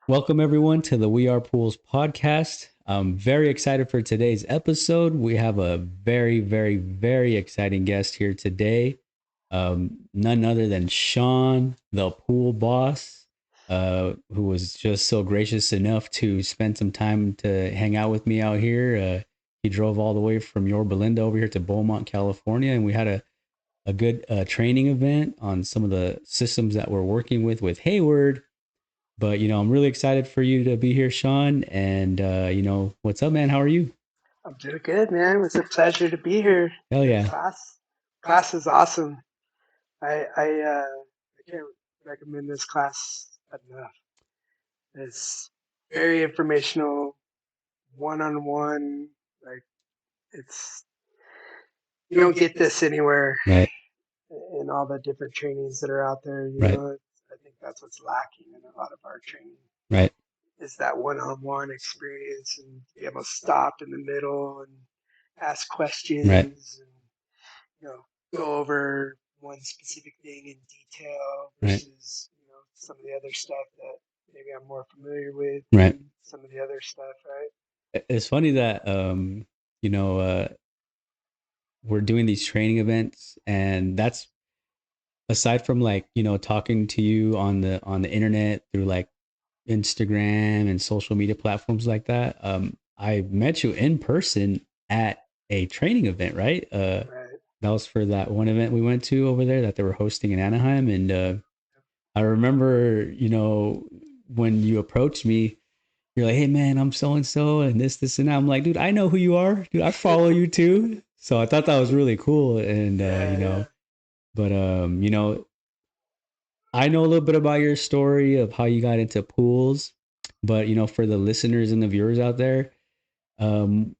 Welcome, everyone, to the We Are Poolz podcast. I'm very excited for today's episode. We have a very exciting guest here today. None other than Sean, the pool boss, who was just so gracious enough to spend some time to hang out with me out here. He drove all the way from Yorba Linda over here to Beaumont, California, and we had a good training event on some of the systems that we're working with Hayward. But I'm really excited for you to be here, Sean. And what's up, man? How are you? I'm doing good, man. It was a pleasure to be here. Hell Your yeah. class is awesome. I can't recommend this class enough. It's very informational, one on one. Like it's you don't get this anywhere Right. in all the different trainings that are out there. Right. I think that's what's lacking in a lot of our training Right. is that one on one experience and be able to stop in the middle and ask Right. questions and go over one specific thing in detail Right. versus some of the other stuff that maybe I'm more familiar with Right. than some of the other stuff, right? It's funny that you know, uh, we're doing these training events, and that's aside from like talking to you on the internet through like Instagram and social media platforms like that. I met you in person at a training event, right? Right. That was for that one event we went to over there that they were hosting in Anaheim. And I remember, when you approached me, you're like, "Hey, man, I'm so and so, and this and that." I'm like, "Dude, I know who you are. Dude, I follow you too." So I thought that was really cool. And Yeah, but I know a little bit about your story of how you got into pools, but for the listeners and the viewers out there, um,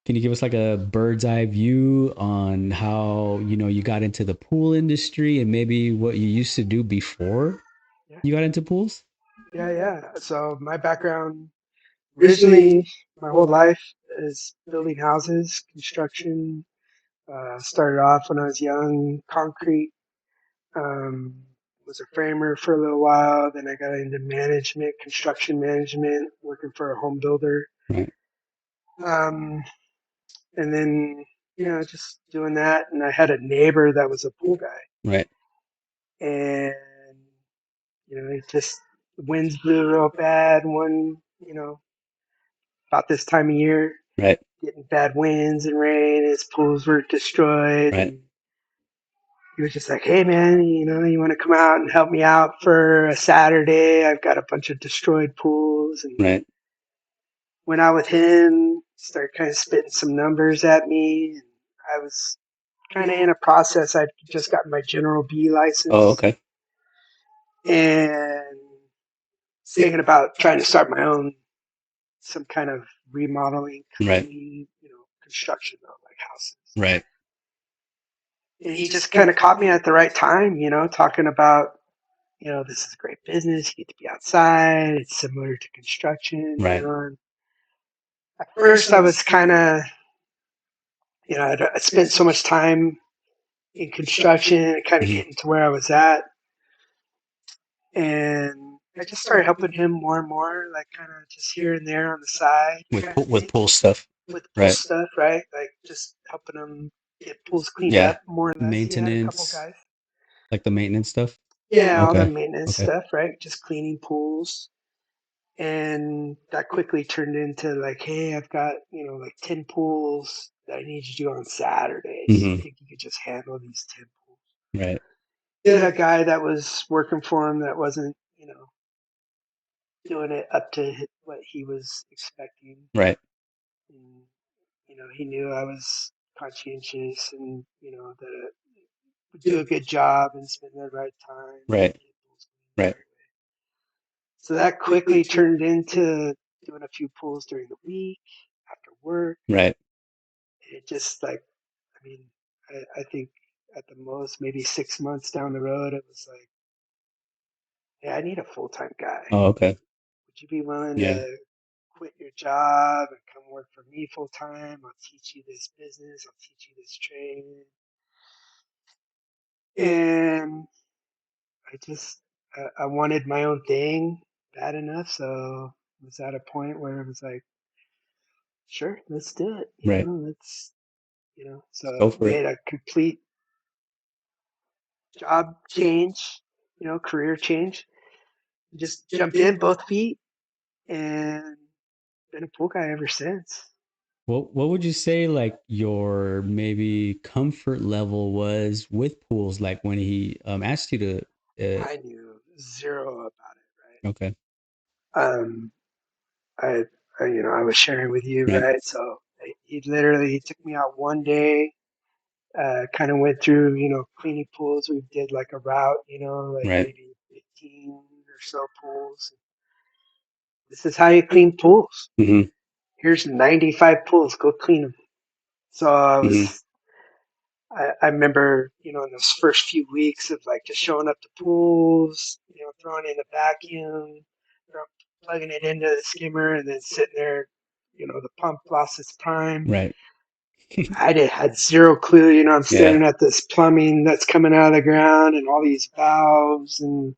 can you give us like a bird's eye view on how you got into the pool industry and maybe what you used to do before yeah, you got into pools? yeah. So my background originally, my whole life is building houses, construction. Started off when I was young, concrete. Um, was a framer for a little while. Then I got into management, construction management, working for a home builder. Right, Um, and then, just doing that. And I had a neighbor that was a pool guy. right, And, it just, the winds blew real bad about this time of year, right, getting bad winds and rain. His pools were destroyed. right, And he was just like, hey, man, you want to come out and help me out for a Saturday? I've got a bunch of destroyed pools. And right. went out with him, started kind of spitting some numbers at me. And I was kind of in a process. I just got my General B Oh, license okay. and thinking about trying to start my own, some kind of remodeling Right, company, construction of like houses. right, And he just kind of caught me at the right time, talking about, this is a great business. You get to be outside. It's similar to construction, right, And at first I was kind of, I spent so much time in construction, kind of hmm, getting to where I was at. And I just started helping him more and more, like kind of just here and there on the side, kind of with thing, pool stuff. with pool Right. stuff, right? Like just helping him get pools cleaned Yeah. up more or less. He had a couple Maintenance, guys. like the maintenance stuff. Yeah, all the Okay. maintenance Okay. stuff, right? Just cleaning pools. And that quickly turned into like, hey, I've got, like 10 pools that I need you to do on Saturdays. You Hmm. think you could just handle these 10 pools? Right. He had a guy that was working for him that wasn't, doing it up to what he was expecting. Right. And, he knew I was conscientious and, that I would do a good job and spend the right time and Right. get pools cleaned the Right. right way. So that quickly turned into doing a few pools during the week after work. Right. It just like, I mean, I think at the most, maybe 6 months down the road, it was like, yeah, I need a full time guy. Oh, okay. Would you be willing Yeah. to quit your job and come work for me full time? I'll teach you this business. I'll teach you this trade. And I just, I wanted my own thing, bad enough. So it was at a point where it was like, sure, let's do it. Right. Let's, Go so for it. made a complete job change, career change. Just jumped in both feet and been a pool guy ever since. What would you say like your maybe comfort level was with pools? Like when he asked you to I knew zero about it, okay. right? I was sharing with you, Right. right? So he took me out one day, kind of went through, cleaning pools. We did like a route, like Right. maybe 15 or so pools. This is how you clean pools. Mm-hmm. Here's 95 pools. Go clean them. So Mm-hmm. I remember, in those first few weeks of like just showing up to pools, throwing in the vacuum, plugging it into the skimmer, and then sitting there, the pump lost its prime. Right. Had zero clue. I'm Yeah. staring at this plumbing that's coming out of the ground and all these valves, and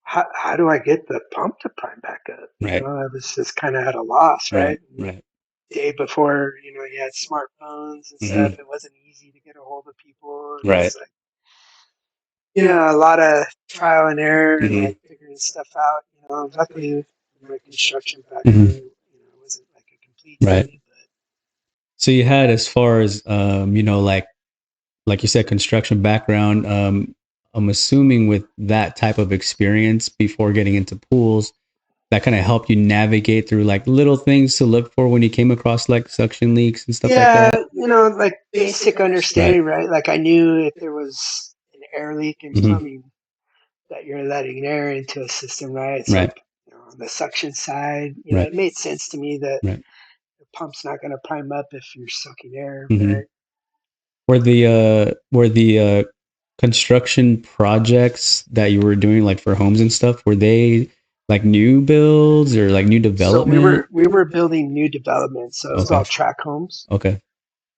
how do I get the pump to prime back up? Right. I was just kind of at a loss, right? Right. Right. Day before, you had smartphones and stuff. Mm-hmm. It wasn't easy to get a hold of people. And Right. it's like, a lot of trial and error and Mm-hmm. like figuring stuff out. Luckily, my construction Mm-hmm. background, wasn't like a complete Right. dummy, but So you had as far as like you said, construction background. I'm assuming with that type of experience before getting into pools, that kind of helped you navigate through like little things to look for when you came across like suction leaks and stuff like yeah, that. like basic Right. understanding, right? Like I knew if there was an air leak in Mm-hmm. plumbing that you're letting air into a system, right? So, Right. on the suction side, Right. it made sense to me that Right. the pump's not going to prime up if you're sucking air, Mm-hmm. right? Were the construction projects that you were doing like for homes and stuff, were they like new builds or like new So development? we were building new developments, so it was Okay. all track homes. Okay.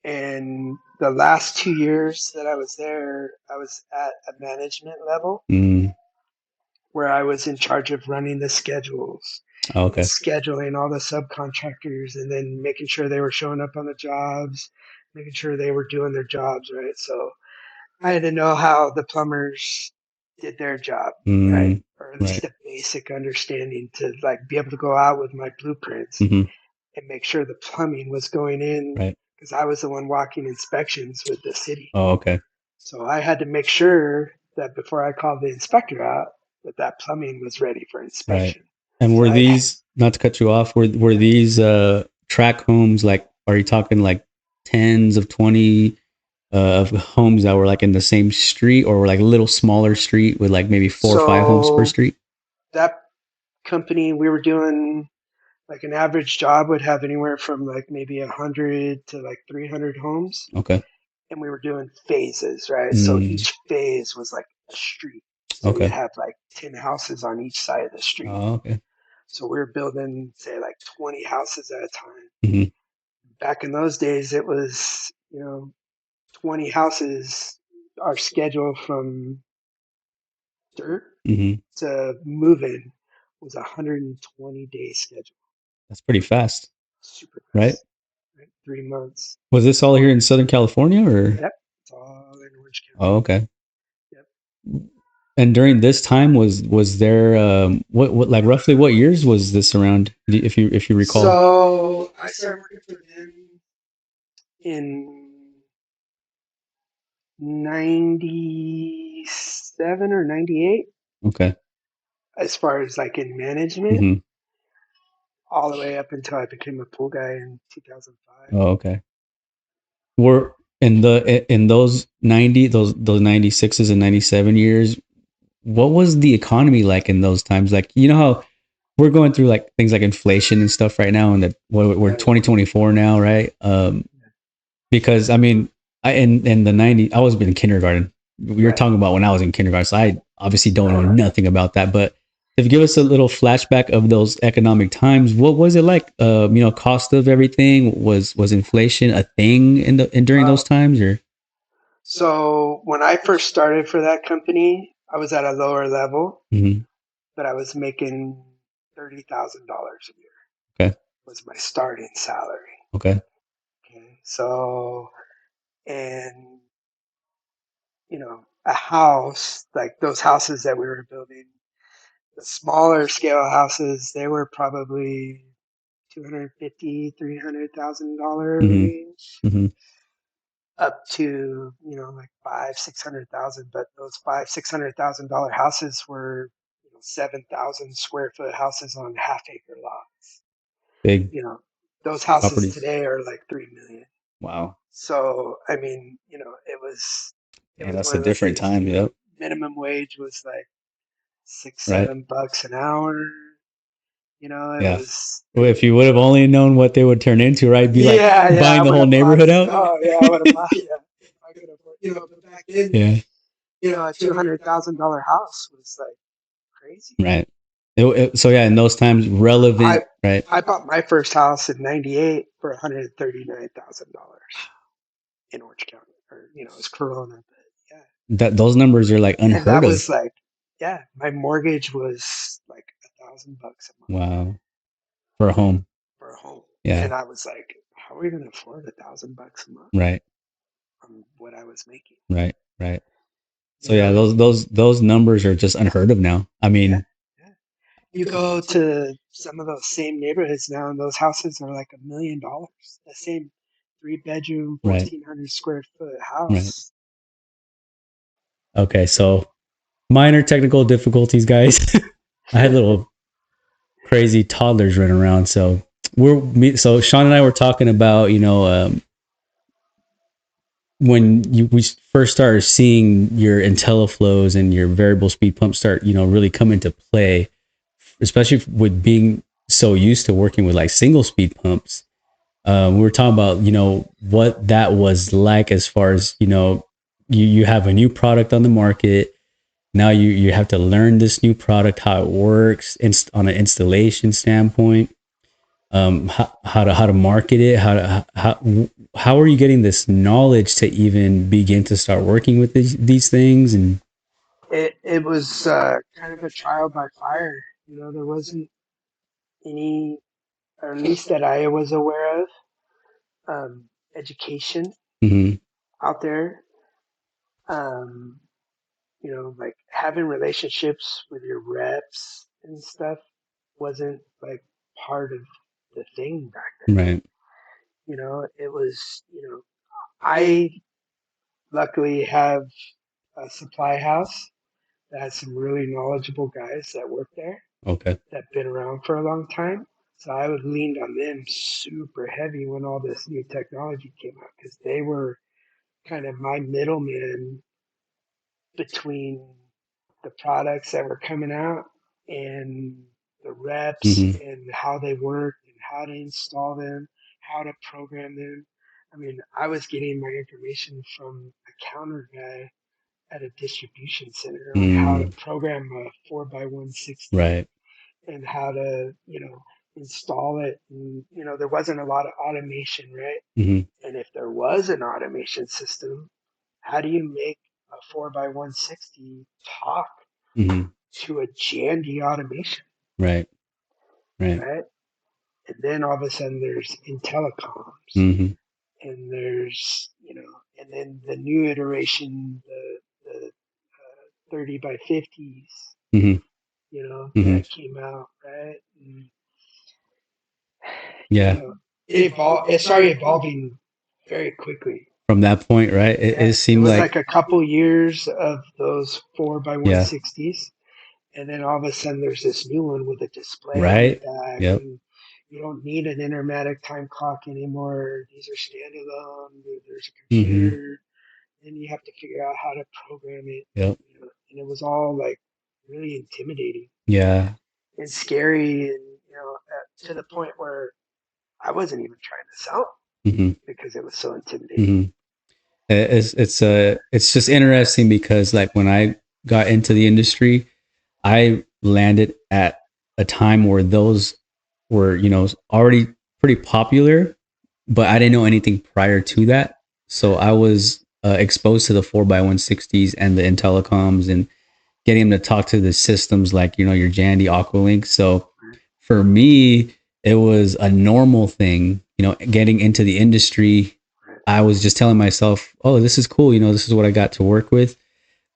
And the last 2 years that I was there, I was at a management level Mm. where I was in charge of running the schedules and Okay. scheduling all the subcontractors and then making sure they were showing up on the jobs, making sure they were doing their jobs, right? So I had to know how the plumbers did their job, right? Mm. Or at least Right. a basic understanding to like be able to go out with my blueprints Mm-hmm. and make sure the plumbing was going in Right. because I was the one walking inspections with the city. Oh, okay. So I had to make sure that before I called the inspector out, that plumbing was ready for Right. inspection. And So were I these, not to cut you off, were these track homes like, are you talking like tens of 20 of homes that were like in the same street, or were like a little smaller street with like maybe 4 or 5 homes per so street? that company we were doing like an average job would have anywhere from like maybe 100 to like 300 homes, Okay. and we were doing phases, right? So Mm. each phase was like a street. So you'd Okay. have like 10 houses on each side of the street. Oh, okay. So we were building, say, like 20 houses at a time. Mm-hmm. Back in those days, it was, 20 houses. Our schedule from dirt Mm-hmm. to move in was a 120-day schedule. That's pretty fast, Super right? fast, right? 3 months. Was this all here in Southern California or? Yep. It's all in Orange County. Oh, okay. Yep. And during this time was there what like roughly what years was this around, if you recall? So I started working for them in 97 or 98 Okay. as far as like in management, Mm-hmm. all the way up until I became a pool guy in 2005. Oh, okay. Were in those 90 those 96s and 97 years, what was the economy like in those times? Like, you know how we're going through like things like inflation and stuff right now, and that we're 2024 now, right? Because I mean, I in the 90s, I was in kindergarten. We were Right. talking about when I was in kindergarten, so I obviously don't know nothing about that. But if you give us a little flashback of those economic times, what was it like? Cost of everything, was inflation a thing in during those times, or? So when I first started for that company, I was at a lower level, Mm-hmm. but I was making $30,000 a year. Okay. Was my starting salary. Okay. Okay. So, and a house, like those houses that we were building, the smaller scale houses, they were probably $250,000, $300,000 range, up to like $500,000, $600,000. But those $500,000, $600,000 houses were 7,000 square foot houses on half-acre lots. Big those houses properties today are like 3 million. Wow. So I mean, it was That's one a of those different things. time. Yep. Minimum wage was like $6, Right. $7 an hour. It Yeah. was. Well, if you would have only known what they would turn into, right? Be like I buying the would whole have bought. neighborhood out. Oh yeah, I would have bought. Yeah, if I could afford. But back then, Yeah. a $200,000 house was like crazy. Right. So yeah, in those times, relevant. Right. I bought my first house in '98 for $139,000 in Orange County, or it's Corona, but yeah. Those numbers are like unheard and that of. was like, my mortgage was like $1,000 a month. Wow. For a home. For a home. Yeah. And I was like, how are we going to afford $1,000 a month? Right. From what I was making. Right. Right. So yeah, those numbers are just unheard of now. I mean, yeah. You go to some of those same neighborhoods now, and those houses are like $1 million. The same 3-bedroom, 1,400 square foot house. Right. Okay, so minor technical difficulties, guys. I had little crazy toddlers running around. So so Sean and I were talking about, when we first started seeing your IntelliFlows and your variable speed pumps start, really come into play, especially with being so used to working with like single speed pumps. We were talking about, what that was like as far as, you have a new product on the market. Now you have to learn this new product, how it works on an installation standpoint, how to market it, how are you getting this knowledge to even begin to start working with these things? And it was kind of a trial by fire. There wasn't any, or at least that I was aware of, education out there. Like having relationships with your reps and stuff wasn't like part of the thing back then. Right. It was, I luckily have a supply house that has some really knowledgeable guys that work there. Okay. That been around for a long time. So I would lean on them super heavy when all this new technology came out, because they were kind of my middleman between the products that were coming out and the reps and how they worked and how to install them, how to program them. I mean, I was getting my information from a counter guy at a distribution center on how to program a 4x160. Right. And how to, install it. And, there wasn't a lot of automation, right? And if there was an automation system, how do you make a 4x160 talk to a Jandy automation? Right. Right. And then all of a sudden there's IntelliComs. And there's, and then the new iteration, the 30x50s. That came out, right? And, it started evolving very quickly. From that point, right? It seemed was like a couple years of those 4x160s, and then all of a sudden there's this new one with a display right. back. Yep. And you don't need an intermatic time clock anymore. These are standalone. There's a computer. And you have to figure out how to program it. Yep. And it was all like really intimidating. Yeah. And scary, and to the point where I wasn't even trying to sell because it was so intimidating. It's just interesting because like when I got into the industry, I landed at a time where those were, already pretty popular, but I didn't know anything prior to that. So I was exposed to the 4x160s and the IntelliComs and getting them to talk to the systems like, your Jandy Aqualink. So for me, it was a normal thing, getting into the industry. I was just telling myself, oh, this is cool. This is what I got to work with.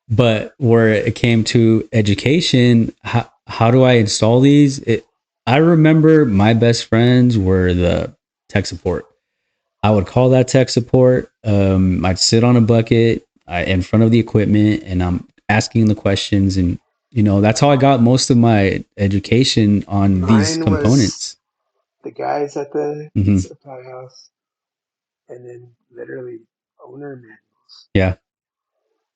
But where it came to education, how do I install these? I remember my best friends were the tech support. I would call that tech support. I'd sit on a bucket in front of the equipment and I'm asking the questions. And, that's how I got most of my education on these Mine was components. the guys at the Mm-hmm. supply house, and then literally owner manuals, Yeah.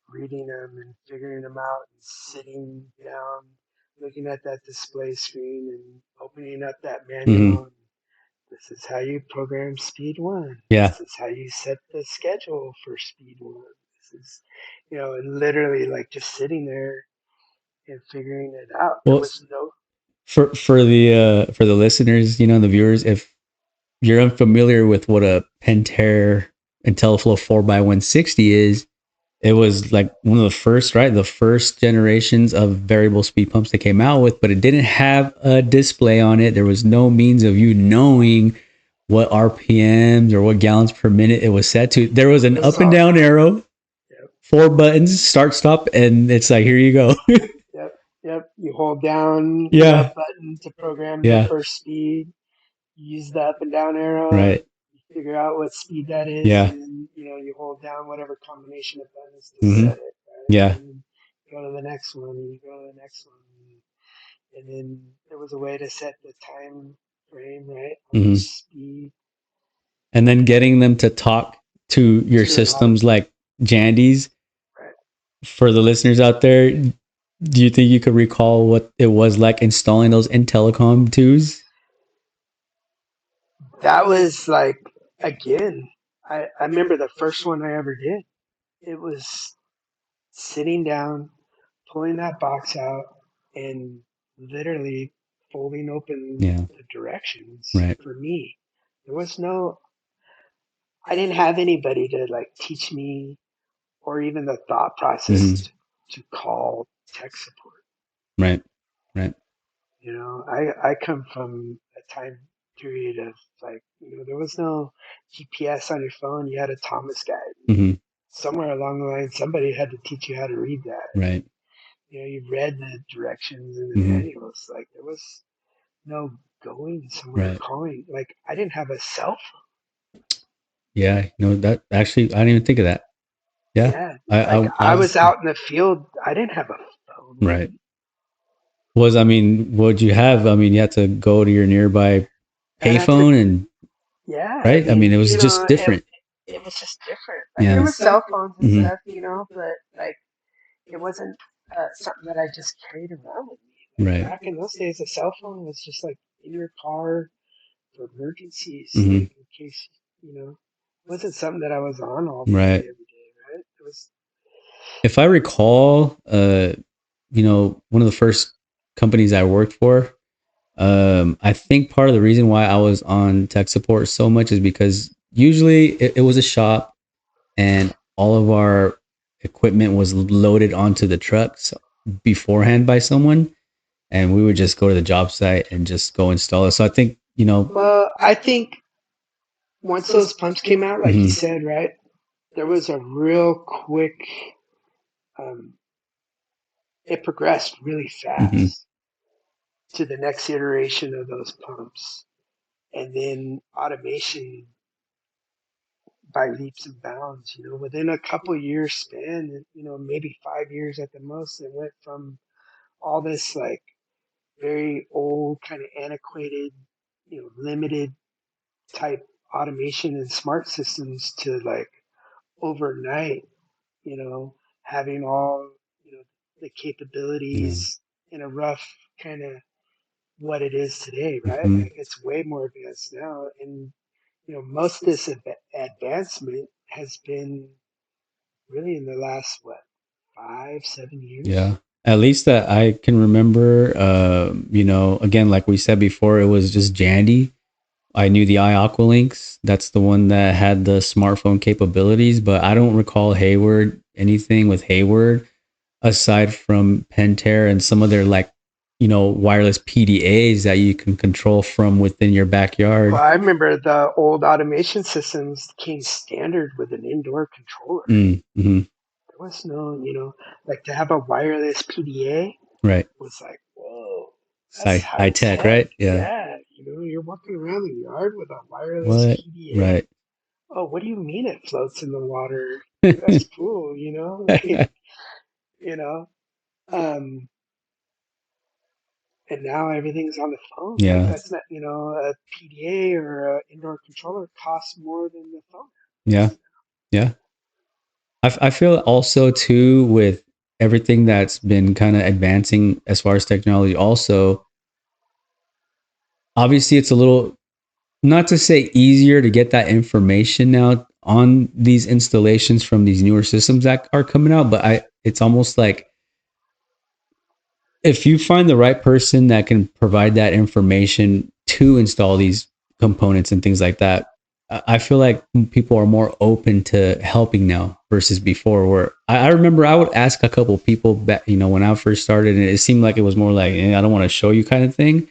reading them and figuring them out, and sitting down, looking at that display screen and opening up that Mm-hmm. manual. And this is how you program speed one. Yeah. This is how you set the schedule for speed one. This is, and literally like just sitting there and figuring it out. There Well, was no. for the listeners, the viewers, if you're unfamiliar with what a Pentair IntelliFlow 4x160 is, it was like one of the first, right? The first generations of variable speed pumps they came out with, but it didn't have a display on it. There was no means of you knowing what RPMs or what gallons per minute it was set to. There was an up and down arrow, Yep. 4 buttons, start, stop, and it's like, here you go. Yep. You hold down the Yeah. up button to program Yeah. the first speed. You use the up and down arrow. Right. You figure out what speed that is. Yeah. And then, you hold down whatever combination of buttons to Mhm. set it. Right? Yeah. And then you go to the next one, and you go to the next one. And then there was a way to set the time frame, right? How Mhm. much speed. And then getting them to talk to your systems like Jandy's. Right. For the listeners out there, do you think you could recall what it was like installing those Intellicom 2s? That was like, again, I remember the first one I ever did. It was sitting down, pulling that box out, and literally folding open Yeah. the directions. Right. For me. There was no, I didn't have anybody to like teach me or even the thought process Mhm. to call tech support. Right. Right. I come from a time period of like, there was no GPS on your phone. You had a Thomas guide. Mhm. Somewhere along the line, somebody had to teach you how to read that. Right. You read the directions in the Mhm. manuals. Like there was no going somewhere, Right. calling. Like I didn't have a cell phone. Yeah. That actually, I didn't even think of that. Yeah. Like I was out in the field. I didn't have a phone. Right. What'd you have? You had to go to your nearby payphone and yeah. right. It was just different. It was just different. Like, there was cell phones and stuff, but like it wasn't something that I just carried around with me. Like, Right. back in those days, a cell phone was just like in your car for emergencies, Mhm. like in case it wasn't something that I was on all day Right. every day. Right? It was. If I recall, one of the first companies I worked for, I think part of the reason why I was on tech support so much is because usually it was a shop and all of our equipment was loaded onto the trucks beforehand by someone. And we would just go to the job site and just go install it. So I think, Well, I think once those pumps came out, like you Mhm. said, right, there was a real quick. Um, it progressed really fast Mhm. to the next iteration of those pumps, and then automation by leaps and bounds. Within a couple years span, maybe 5 years at the most, it went from all this like very old, kind of antiquated, limited type automation and smart systems to like overnight, having all the Yeah. capabilities in a rough kind of what it is today, right? Mhm. Like it's way more advanced now, and most of this advancement has been really in the last what 5, 7 years. Yeah. At least that I can remember, again, like we said before, it was just Jandy. I knew the iAqualinks. That's the one that had the smartphone capabilities, but I don't recall Hayward, anything with Hayward aside from Pentair and some of their like wireless PDAs that you can control from within your backyard. Well, I remember the old automation systems came standard with an indoor controller. Mm-hmm. There was no, like to have a wireless PDA Right. was like, whoa, It's that's high high tech, tech. right? Yeah. Yeah, you're walking around the yard with a wireless What? PDA. Right. Oh, what do you mean it floats in the water? That's cool, like, you know. Um, and now everything's on the phone. Like Yeah. that's not, a PDA or an indoor controller costs more than the phone. Yeah. Yeah. I feel also too with everything that's been kind of advancing as far as technology. Also, obviously, it's a little, not to say easier to get that information now on these installations from these newer systems that are coming out, but it's almost like if you find the right person that can provide that information to install these components and things like that, I feel like people are more open to helping now versus before. Where I remember I would ask a couple people back, when I first started, and it seemed like it was more like, I don't want to show you kind of thing.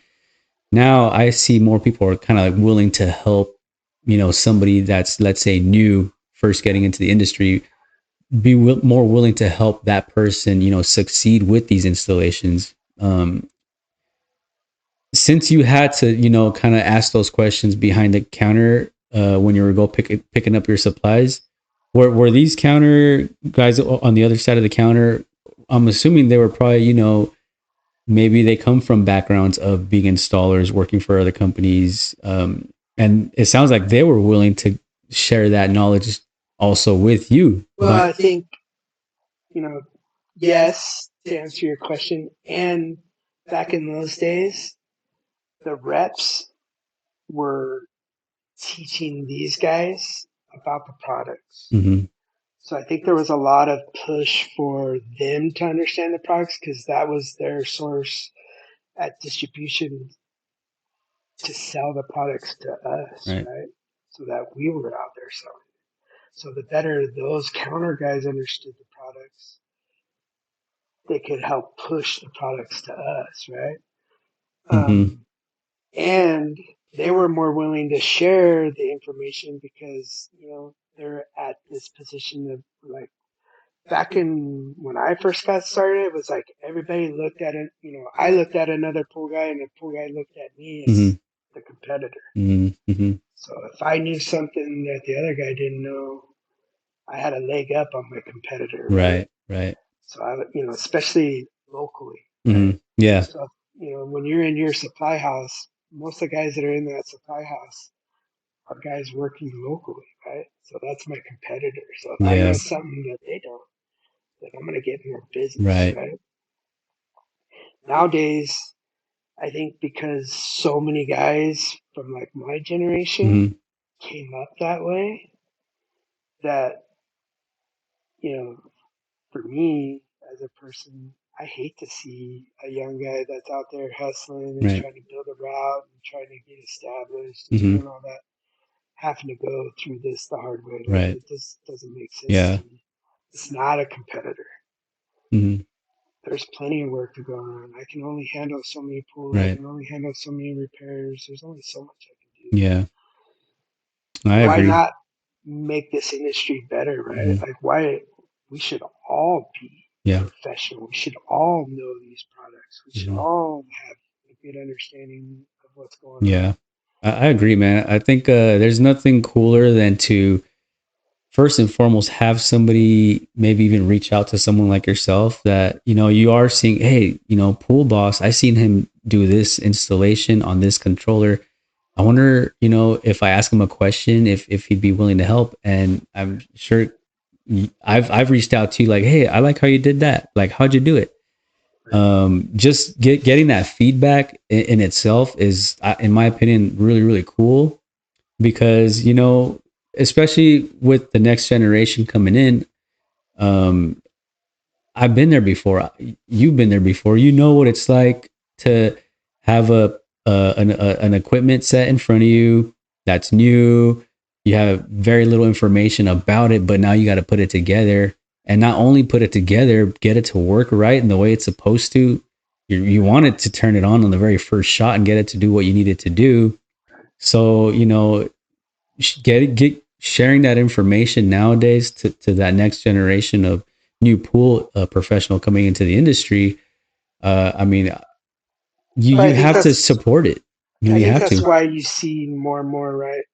Now I see more people are kind of like willing to help, somebody that's, let's say, new, first getting into the industry, be more willing to help that person, succeed with these installations. Since you had to, kind of ask those questions behind the counter when you were picking up your supplies, were these counter guys on the other side of the counter? I'm assuming they were probably, maybe they come from backgrounds of being installers, working for other companies, and it sounds like they were willing to share that knowledge also with you. Well, I think, yes, to answer your question. And back in those days, the reps were teaching these guys about the products. Mm-hmm. So I think there was a lot of push for them to understand the products because that was their source at distribution to sell the products to us, right? So that we were out there selling. So the better those counter guys understood the products, they could help push the products to us, right? Mm-hmm. And they were more willing to share the information because they're at this position of like back in when I first got started, it was like everybody looked at it. I looked at another pool guy, and the pool guy looked at me as Mm-hmm. the competitor. Mm-hmm. So if I knew something that the other guy didn't know, I had a leg up on my competitor, right? Right. So especially locally, Mm-hmm. right? Yeah. So when you're in your supply house, most of the guys that are in that supply house are guys working locally, right? So that's my competitor. So if I Yeah. know something that they don't, then I'm gonna get more business, Right. right? Nowadays, I think because so many guys from like my generation Mm-hmm. came up that way, that you know, for me as a person, I hate to see a young guy that's out there hustling and Right. trying to build a route and trying to get established and Mm-hmm. doing all that, having to go through this the hard way. Like Right. it just doesn't make sense to Yeah. me. It's not a competitor. Mm-hmm. There's plenty of work to go on. I can only handle so many pools. I Right. can only handle so many repairs. There's only so much I can do. Yeah. I Why agree. not make this industry better, right? Mm-hmm. Like why we should all be Yeah. professional. We should all know these products. We should Mm-hmm. all have a good understanding of what's going on. Yeah. I agree, man. I think there's nothing cooler than to first and foremost have somebody maybe even reach out to someone like yourself that you are seeing, hey, pool boss, I seen him do this installation on this controller. I wonder, if I ask him a question, if he'd be willing to help. And I'm sure I've reached out to you like, hey, I like how you did that, like how'd you do it. Just getting that feedback in itself is, in my opinion, really really cool, because especially with the next generation coming in, um I've been there before, you've been there before, what it's like to have an equipment set in front of you that's new. You have very little information about it, but now you got to put it together, and not only put it together, get it to work right in the way it's supposed to. You wanted to turn it on the very first shot and get it to do what you needed to do. So, get sharing that information nowadays to that next generation of new pool professional coming into the industry. I mean, But you have to support it. I You think have that's to. why you see more and more, right?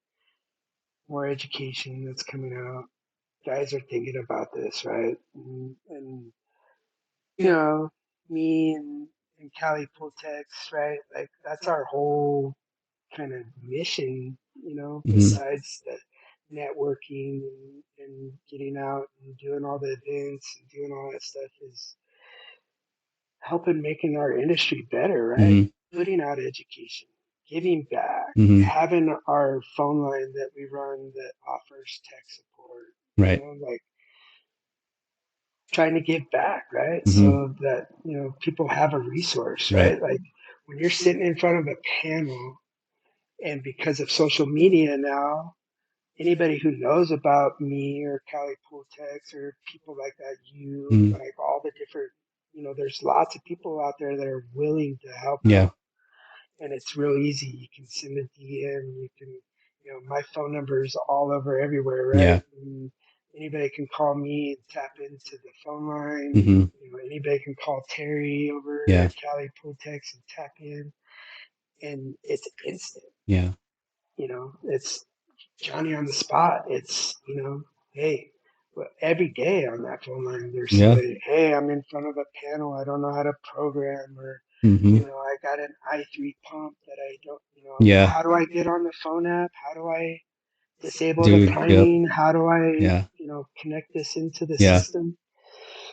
More education that's coming out. Guys are thinking about this, right? And you know, me and Cali Pultex, right? Like that's our whole kind of mission, Mm-hmm. besides the networking and getting out and doing all the events and doing all that stuff is helping making our industry better, right? Mm-hmm. Putting out education, giving back, Mm-hmm. having our phone line that we run that offers tech support, Right. like trying to give back, right? Mm-hmm. So that, people have a resource, Right. right? Like when you're sitting in front of a panel and because of social media now, anybody who knows about me or Cali Pooltex or people like that, Mm-hmm. like all the different, there's lots of people out there that are willing to help Yeah. out. And it's real easy. You can send a DM. You can, my phone number is all over everywhere, right? Yeah. And anybody can call me and tap into the phone line. Mm-hmm. Anybody can call Terry over Yeah. at Cali Pooltex and tap in, and it's instant. Yeah. It's Johnny on the spot. It's, hey, well, every day on that phone line, there's Yeah. somebody, hey, I'm in front of a panel. I don't know how to program, or, Mm-hmm. I got an i3 pump that I don't, Yeah. how do I get on the phone app? How do I disable the Dude. Yep. priming? How do I, Yeah. connect this into the Yeah. system?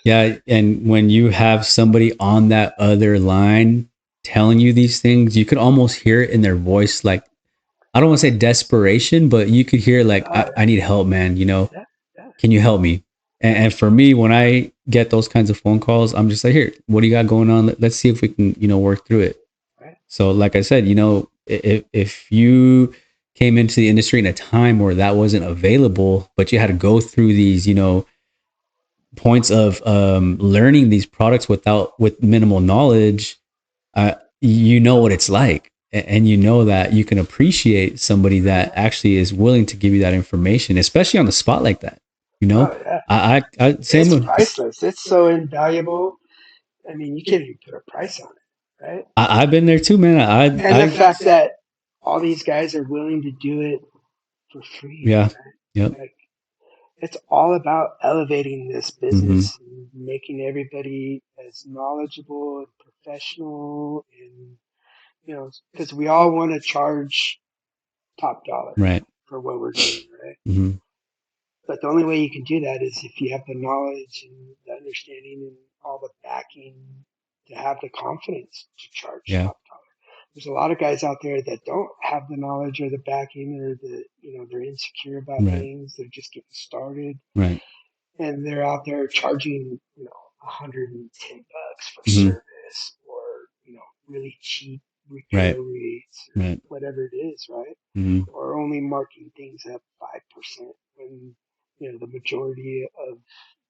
Yeah. And when you have somebody on that other line telling you these things, you could almost hear it in their voice. Like, I don't want to say desperation, but you could hear like, Oh, I need help, man. yeah, yeah, Can you help me? And for me, when I get those kinds of phone calls, I'm just like, here, what do you got going on? Let's see if we can, work through it. right. So, like I said, if you came into the industry in a time where that wasn't available, but you had to go through these, points of learning these products with minimal knowledge, you know what it's like, and you know that you can appreciate somebody Mhm. that actually is willing to give you that information, especially on the spot like that. You know, Oh, yeah. I It's same. priceless. It's so invaluable. I mean, you can't even put a price on it, right? I've been there too, man. And the fact that all these guys are willing to do it for free, Yeah, yep. right? Like it's all about elevating this Mm-hmm. business and making everybody as knowledgeable and professional, and because we all want to charge top dollar Right. for what we're doing, right? Mm-hmm. But the only way you can do that is if you have the knowledge and the understanding and all the backing to have the confidence to charge Yeah. top dollar. There's a lot of guys out there that don't have the knowledge or the backing, or they're insecure about Right. things. They're just getting started, Right. and they're out there charging $110 for Mm-hmm. service, or really cheap Right. repair rates, or Right. whatever it is, right? Mm-hmm. Or only marking things at 5% when the majority of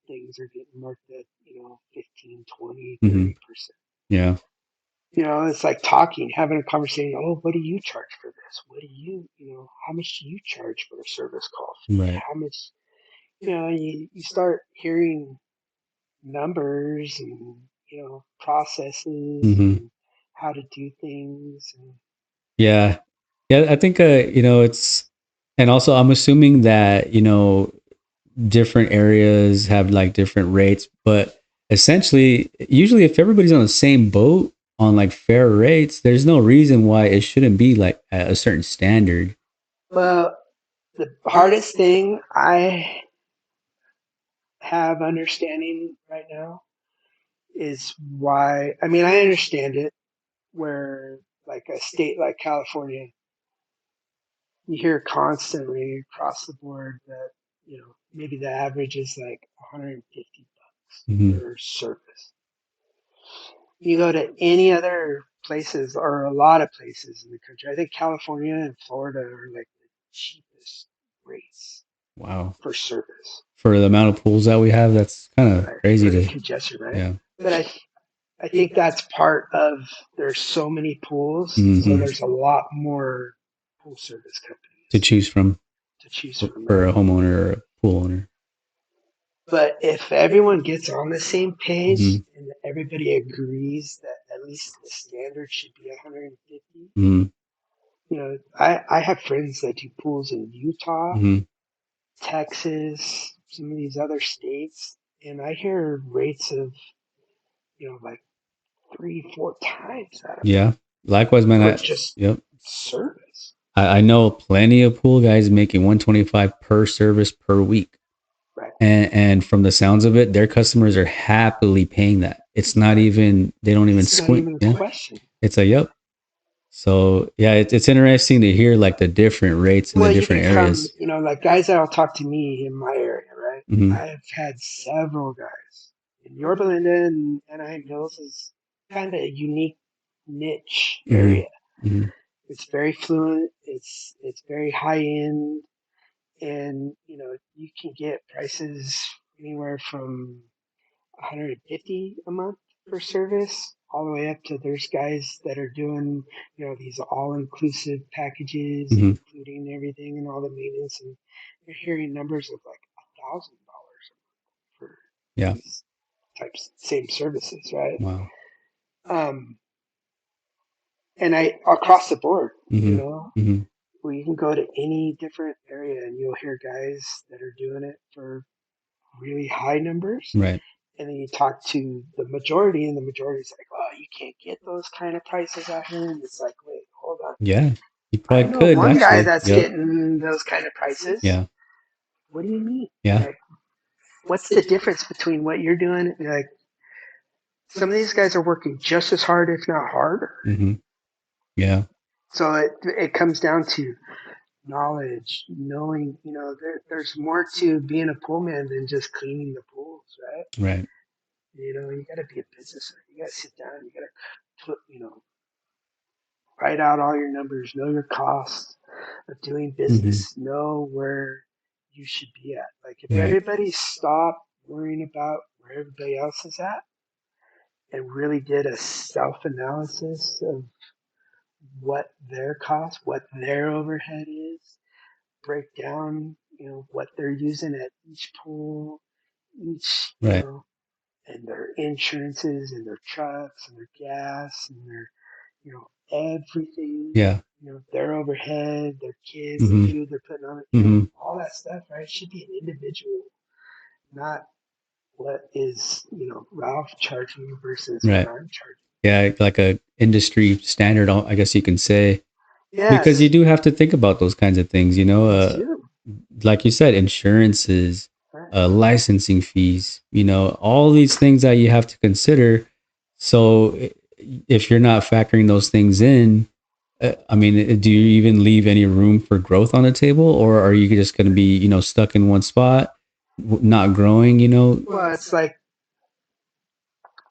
things are getting marked at 15, 20, Mm-hmm. 30%. Yeah. It's like talking, having a conversation. Oh, what do you charge for this? What do how much do you charge for a service call fee? Right. How much, you start hearing numbers and, processes Mm-hmm. and how to do things. And, Yeah. Yeah. I think it's, and also I'm assuming that different areas have like different rates, but essentially, usually if everybody's on the same boat on like fair rates, there's no reason why it shouldn't be like a certain standard. well, the hardest thing I have understanding right now is why. I mean, I understand it where like a state like California, you hear constantly across the board that maybe the average is like 150 Mm-hmm. for service. You go to any other places, or a lot of places in the country, I think California and Florida are like the cheapest rates Wow. for service, For the amount of pools that we have, that's kind of right? crazy For the to, congestion, right? yeah. But I think that's part of there's so many pools, so Mm-hmm. there's a lot more pool service To companies choose from to choose from, for right? a homeowner or a pool owner. But if everyone gets on the same Mm-hmm. page and everybody agrees that at least the standard should be 150, Mm-hmm. I have friends that do pools in Utah, Mm-hmm. Texas, some of these other states, and I hear rates of, like 3, 4 times that Yeah. Likewise, man. for just Yep. service. I know plenty of pool guys making 125 per service per week. Right. And from the sounds of it, their customers are happily paying that. It's not even, they don't even It's not squint. even a Yeah. question. It's a yep. So yeah, it's interesting to hear like the different rates in the Well, you can different come, areas. like guys that'll talk to me in my area, right? Mm-hmm. I've had several guys. And Yorba Linda and Anaheim Hills is kind of a unique niche Mm-hmm. area. Mm-hmm. It's very fluent. It's very high end, and you can get prices anywhere from 150 a month for service, all the way up to there's guys that are doing these all inclusive packages, Mm-hmm. including everything and all the maintenance, and you're hearing numbers of like $1,000 for Yeah. these types same services, right? Wow. Um, and I across the board, Mm-hmm. Mm-hmm. where you can go to any different area and you'll hear guys that are doing it for really high numbers. Right. And then you talk to the majority, and the majority's like, "Oh, you can't get those kind of prices out here." And it's like, wait, hold on. Yeah. You I probably know could one guy actually. that's Yep. getting those kind of prices. Yeah. What do you mean? Yeah. Like, what's the difference between what you're doing? Like, some of these guys are working just as hard, if not harder. Mm-hmm. Yeah. So it comes down to knowledge, knowing, there's more to being a pool man than just cleaning the pools, right? Right. You got to be a business owner. You got to sit down. You got to put, write out all your numbers, know your costs of doing Mm-hmm. business, know where you should be at. Like if Right. everybody stopped worrying about where everybody else is at and really did a self-analysis of what their cost, what their overhead is, break down, what they're using at each pool, each, Right. and their insurances and their trucks and their gas and their, everything, Yeah. their overhead, their kids, the Mm-hmm. food they're putting on it, Mm-hmm. all that stuff, right? It should be an individual, not what is, Ralph charging versus what Right. I'm charging. Yeah, like a industry standard, I guess you can say, because you Yes, do have to think about those kinds of things, you do. like you said, insurances, Right. licensing fees, all these things that you have to consider. So if you're not factoring those things in, I mean, do you even leave any room for growth on the table, or are you just going to be, stuck in one spot, not growing, Well, it's like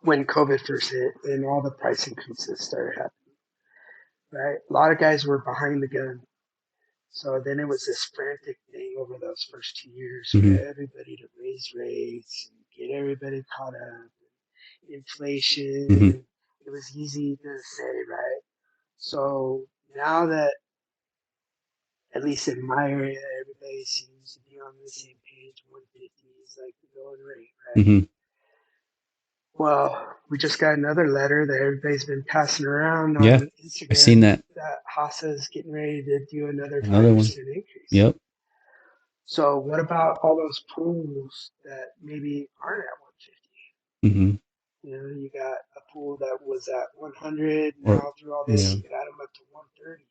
when COVID first hit and all the price increases started happening, right? A lot of guys were behind the gun. So then it was this frantic thing over those first 2 years for Mm-hmm. everybody to raise rates and get everybody caught up. Mm-hmm. Inflation, it was easy to say, right? So now that, at least in my area, everybody seems to be on the same page, 150 is like the going rate, right? Mm-hmm. Well, we just got another letter that everybody's been passing around Yeah, on I've seen Instagram that. that HASA is getting ready to do another Another 5% one. increase. Yep. So what about all those pools that maybe aren't at 150? Mm-hmm. You got a pool that was at 100. Or Now through all this, yeah, you got them up to 130.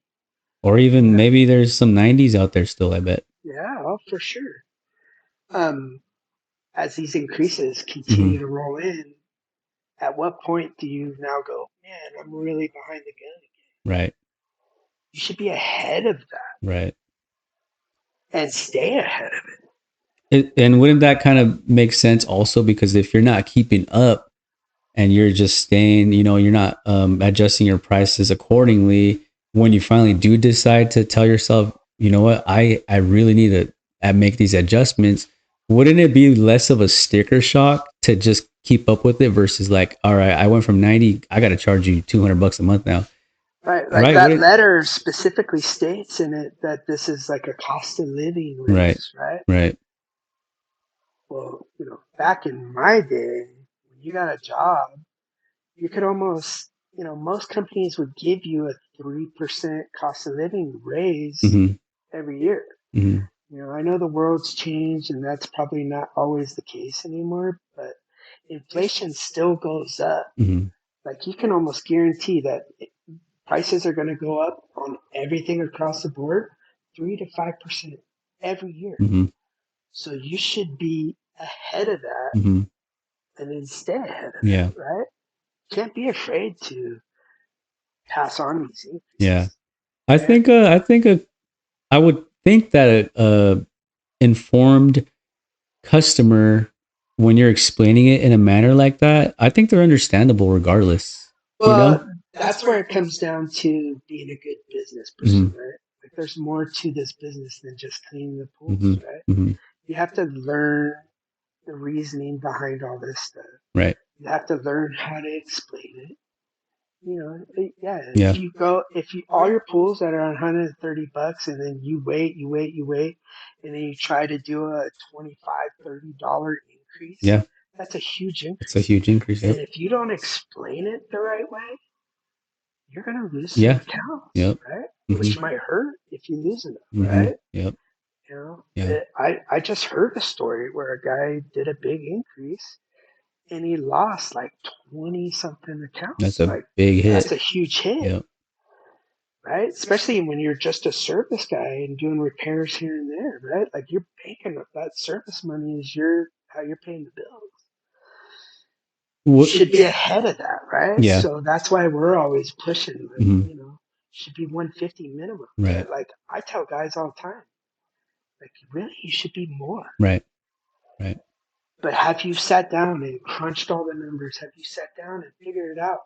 or even Yeah, maybe there's some 90s out there still. I bet. yeah, oh, for sure. Um, as these increases Mm-hmm. continue to roll in, at what point do you now go, man, I'm really behind the gun again? Right. You should be ahead of that Right. and stay ahead of it. And wouldn't that kind of make sense also? Because if you're not keeping up and you're just staying, you're not adjusting your prices accordingly, when you finally do decide to tell yourself, you know what, I really need to make these adjustments, wouldn't it be less of a sticker shock to just keep up with it versus like, all right, I went from 90, I got to charge you $200 a month now. Right, like Right. that letter specifically states in it that this is like a cost of living Right. raise, right? Right. Well, back in my day, when you got a job, you could almost, most companies would give you a 3% cost of living raise Mm-hmm. every year. Mm-hmm. I know the world's changed and that's probably not always the case anymore, but inflation still goes up. Mm-hmm. Like you can almost guarantee that prices are going to go up on everything across the board 3 to 5% every year. Mm-hmm. So you should be ahead of that Mm-hmm. and then stay ahead of Yeah. that, right? Can't be afraid to pass on these increases. Yeah. I think I would think that informed customer, when you're explaining it in a manner like that, I think they're understandable regardless. Well, that's where it comes down to being a good business person, Mm-hmm. right? Like there's more to this business than just cleaning the pools, Mm-hmm. right? Mm-hmm. You have to learn the reasoning behind all this stuff. Right. You have to learn how to explain it. Yeah. Yeah. If you all your pools that are $130 and then you wait, and then you try to do a $25-$30 increase, Yeah. that's a huge It's a increase. huge increase. And Yep. if you don't explain it the right way, you're gonna lose some Yeah. accounts, Yep. right? Mm-hmm. Which might hurt if you lose enough, Mm-hmm. right? Yep. Yeah. I just heard a story where a guy did a big increase and he lost like 20 something accounts. That's a Like big hit. that's a huge hit. Yep. Right? Especially when you're just a service guy and doing repairs here and there, right? Like you're banking that service money is how you're paying the bills. You should be ahead of that, right? Yeah. So that's why we're always pushing, like, Mm-hmm. should be 150 minimum. Right. Like I tell guys all the time, like really you should be more. Right. Right. But have you sat down and crunched all the numbers? Have you sat down and figured out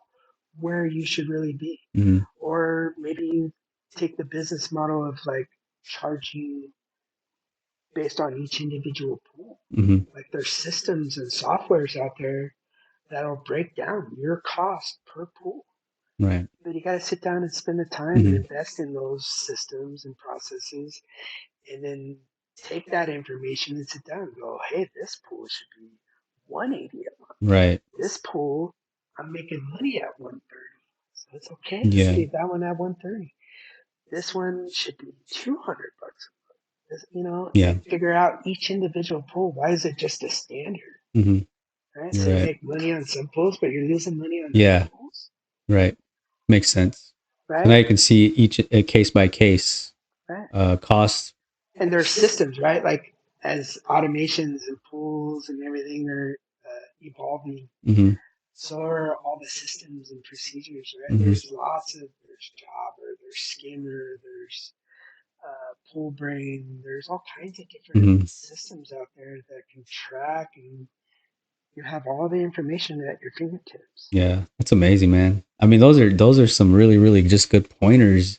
where you should really be? Mm-hmm. Or maybe you take the business model of like charging based on each individual pool. Mm-hmm. Like there's systems and softwares out there that'll break down your cost per pool. Right. But you got to sit down and spend the time Mm-hmm. and invest in those systems and processes, and then take that information and sit down and go, hey, this pool should be 180 a month. Right. This pool, I'm making money at 130, so it's okay. Yeah. Let's leave that one at 130. This one should be $200 Yeah. and figure out each individual pool. Why is it just a standard? Mm-hmm. Right? You're So you right. make money on some pools, but you're losing money on Yeah. other pools. Right. Makes sense. Right. So now you can see each case by case cost. And there's systems, right? Like as automations and pools and everything are evolving, Mm-hmm. so are all the systems and procedures, right? Mm-hmm. There's Jobber, there's Skinner, there's Pool Brain. There's all kinds of different systems out there that can track, and you have all the information at your fingertips. Yeah, that's amazing, man. I mean, those are some really, really just good pointers.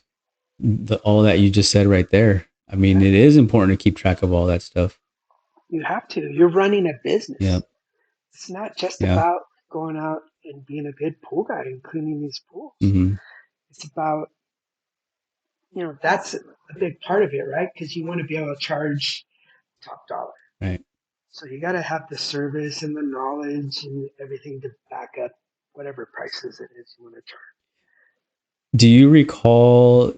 All that you just said right there. I mean, it is important to keep track of all that stuff. You have to. You're running a business. Yeah. It's not just about going out and being a good pool guy and cleaning these pools. Mm-hmm. It's about, that's a big part of it, right? Because you want to be able to charge top dollar. Right. So you got to have the service and the knowledge and everything to back up whatever prices it is you want to charge. Do you recall,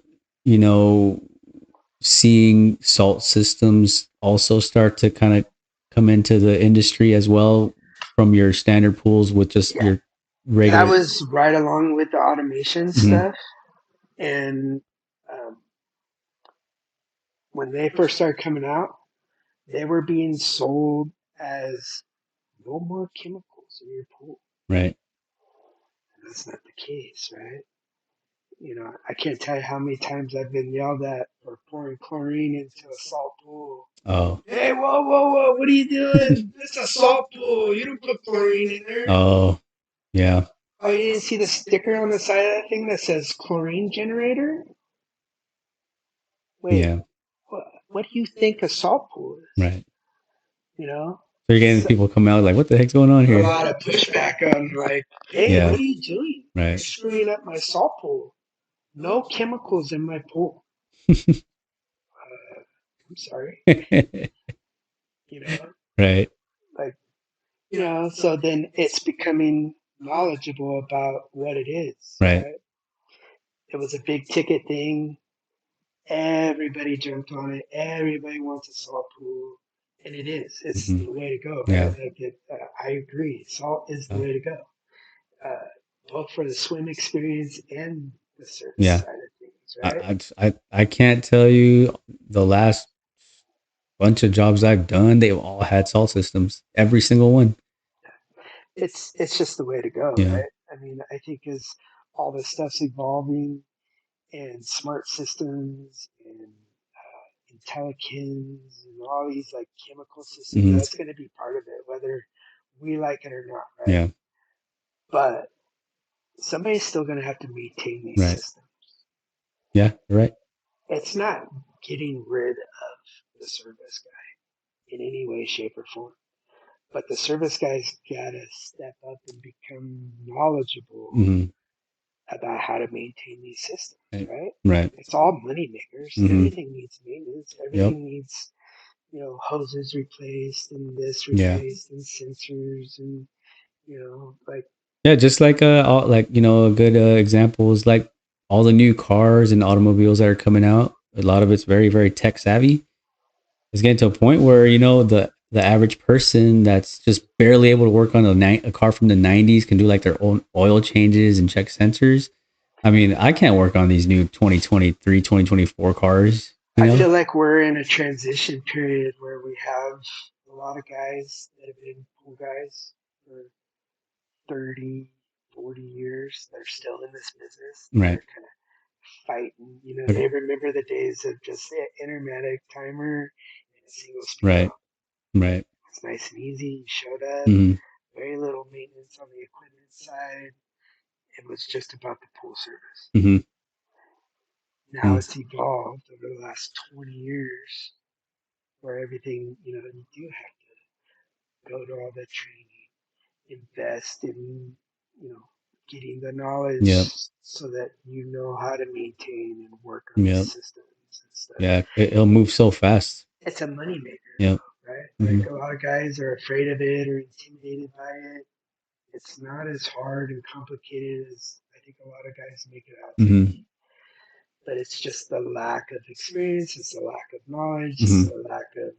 seeing salt systems also start to kind of come into the industry as well from your standard pools with just your regular? That was right along with the automation stuff. And when they first started coming out, they were being sold as no more chemicals in your pool. Right. And that's not the case, right? I can't tell you how many times I've been yelled at for pouring chlorine into a salt pool. Oh. Hey, whoa, what are you doing? It's a salt pool. You don't put chlorine in there. Oh, yeah. Oh, you didn't see the sticker on the side of that thing that says chlorine generator? Wait, yeah. what do you think a salt pool is? Right. So you're getting So, people come out like, what the heck's going on a here? lot of pushback on like, hey, what Yeah. are you doing? You're Right. screwing up my salt pool. No chemicals in my pool. I'm sorry. You know, Right. like, so then it's becoming knowledgeable about what it is, Right. right? It was a big ticket thing. Everybody jumped on it. Everybody wants a salt pool. And it is. It's Mhm. the way to go, right? Yeah. Like I agree. Salt is the Yeah. way to go, uh, both for the swim experience and the service Yeah. side of things, right? I can't tell you the last bunch of jobs I've done, they've all had salt systems. Every single one. It's just the way to go, Yeah. right? I mean, I think as all this stuff's evolving and smart systems and IntelliKins and all these like chemical systems, Hmm. that's going to be part of it, whether we like it or not, right? Yeah. But somebody's still going to have to maintain these Right. systems. Yeah. You're right. It's not getting rid of the service guy in any way, shape, or form. But the service guy's got to step up and become knowledgeable Hmm. about how to maintain these systems, Right. right? Right. It's all money makers. Hmm. Everything needs maintenance. Yep. Everything needs, hoses replaced and this Yeah. replaced and sensors and, like, Yeah. Just like a good example is like all the new cars and automobiles that are coming out. A lot of it's very, very tech savvy. It's getting to a point where the average person that's just barely able to work on a car from the 90s can do like their own oil changes and check sensors. I mean, I can't work on these new 2023, 2024 cars, you I know? feel like we're in a transition period where we have a lot of guys that have been pool guys for 30, 40 years. They're still in this business. Right. They're kind of fighting. Okay. They remember the days of just the intermatic timer and a single speed Right. pump. Right. It's nice and easy. You showed up. Hmm. Very little maintenance on the equipment side. It was just about the pool service. Hmm. Now it's evolved over the last 20 years where everything, you do have to go to all the training, invest in, you know, getting the knowledge Yep. so that you know how to maintain and work on these Yep. systems and stuff. Yeah. It'll move so fast. It's a money maker, Yep. right? Hmm. Like a lot of guys are afraid of it or intimidated by it. It's not as hard and complicated as I think a lot of guys make it out to Hmm. be. But it's just the lack of experience, it's the lack of knowledge, it's Hmm. the lack of,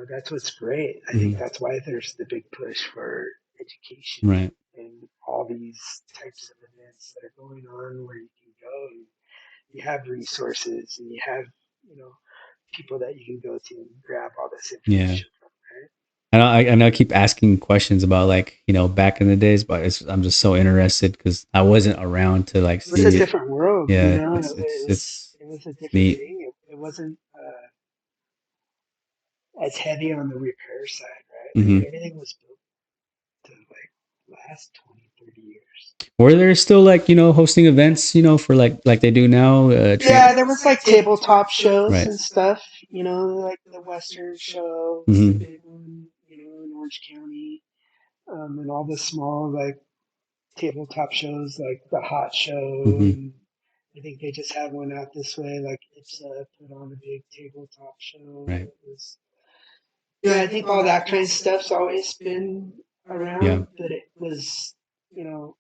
that's what's great. I think Hmm. that's why there's the big push for education Right. and all these types of events that are going on where you can go and you have resources and you have, you know, people that you can go to and grab all this Yeah. information from, right? I know I keep asking questions about like, back in the days, but I'm just so interested because I wasn't around to like It was a see it. different world, Yeah. it was a It's different neat. thing. It wasn't as heavy on the repair side, right? Like Hmm. everything was built to like last 20, 30 years. Were there still like, hosting events, for like they do now? Yeah, there was like tabletop shows Right. and stuff, like the Western show was the Hmm. big one, in Orange County, and all the small like tabletop shows like the Hot Show, Hmm. and I think they just had one out this way, like IPSA put on a big tabletop show. Right. It was, I think all that kind of stuff's always been Yeah. around, but it was, you know,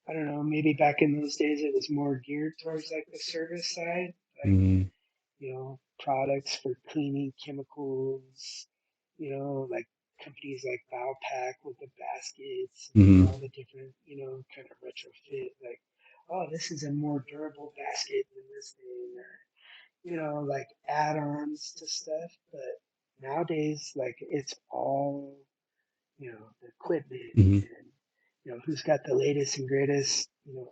I don't know, maybe back in those days it was more geared towards like the service side, like, Hmm. products for cleaning chemicals, like companies like Valpak with the baskets and Hmm. all the different, kind of retrofit, like, oh, this is a more durable basket than this thing, or, like add-ons to stuff. But nowadays, like, it's all, the equipment Hmm. and, who's got the latest and greatest,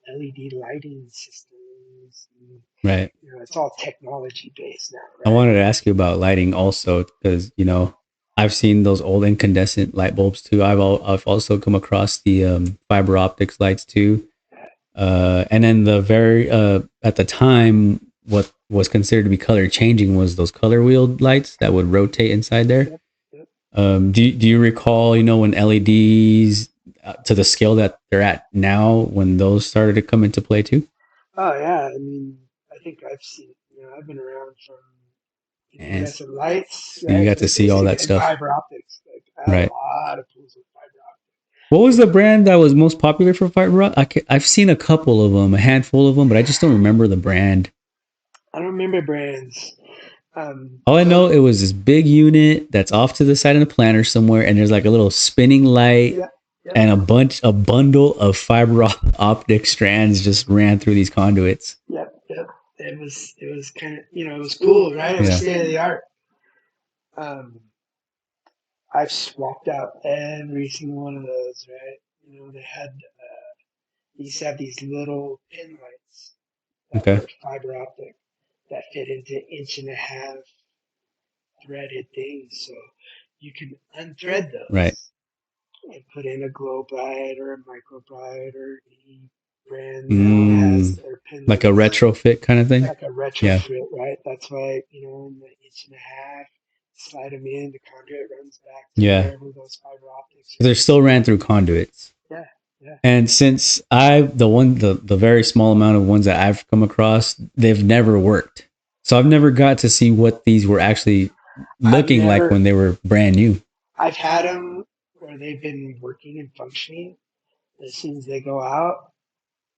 LED lighting systems. And, Right. it's all technology based now, I right? wanted to ask you about lighting also because, I've seen those old incandescent light bulbs too. I've also come across the fiber optics lights too. And then at the time, what was considered to be color changing was those color wheel lights that would rotate inside there. Yep, yep. Do you recall, when LEDs to the scale that they're at now, when those started to come into play too? Oh yeah, I mean, I think I've seen. I've been around from And incandescent lights, so you right? got to Like see all basic that and stuff, fiber optics. Like I had a right? lot of pools with fiber What was optics. the brand that was most popular for fiber? I've seen a couple of them, a handful of them, but I just don't remember the brand. I don't remember brands. All I know, Those, it was this big unit that's off to the side of the planter somewhere, and there's like a little spinning light yeah, yep, and a bundle of fiber optic strands just ran through these conduits. yep. It was kind of, it was cool, right? It was Yeah. state of the art. Um, I've swapped out every single one of those, right? They used to have these little pin lights that Okay. were fiber optic that fit into inch and a half threaded things. So you can unthread Right. those and put in a glow bright or a microbright or any brand now has Mm, their pin like a lights retrofit kind of thing. like a Yeah. retrofit, right? That's why, in the inch and a half, slide them in, the conduit runs back to Yeah. wherever those fiber optics They're are. still ran through conduits. Yeah, yeah. And since the very small amount of ones that I've come across, they've never worked. So I've never got to see what these were actually I've looking like when never, they were brand new. I've had them where they've been working and functioning. As soon as they go out,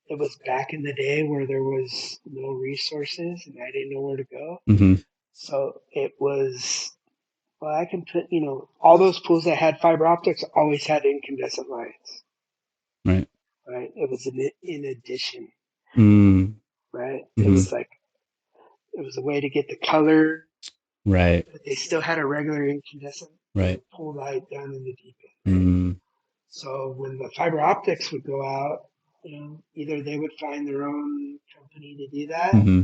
it was back in the day where there was no resources and I didn't know where to go. Mm-hmm. So it was, well, I can put, all those pools that had fiber optics always had incandescent lights, Right. right? It was in addition, Mm. right? It Mm-hmm. was like, it was a way to get the color, Right. but they still had a regular incandescent Right. pool light down in the deep end, right? Mm. So when the fiber optics would go out, either they would find their own company to do that, Mm-hmm.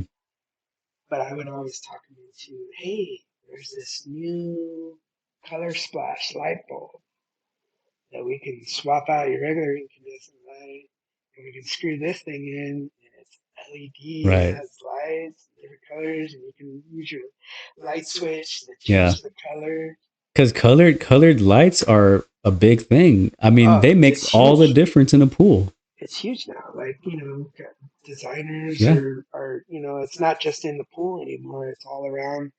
but I would always talk them into, hey, there's this new color splash light bulb that we can swap out your regular incandescent light, and we can screw this thing in, and it's LED, and it Right. has lights, different colors, and you can use your light switch to Yeah. change the color. Because colored lights are a big thing. I mean, Oh, they make it's all the huge. difference in a pool. It's huge now. Like, designers Yeah. are, it's not just in the pool anymore. It's all around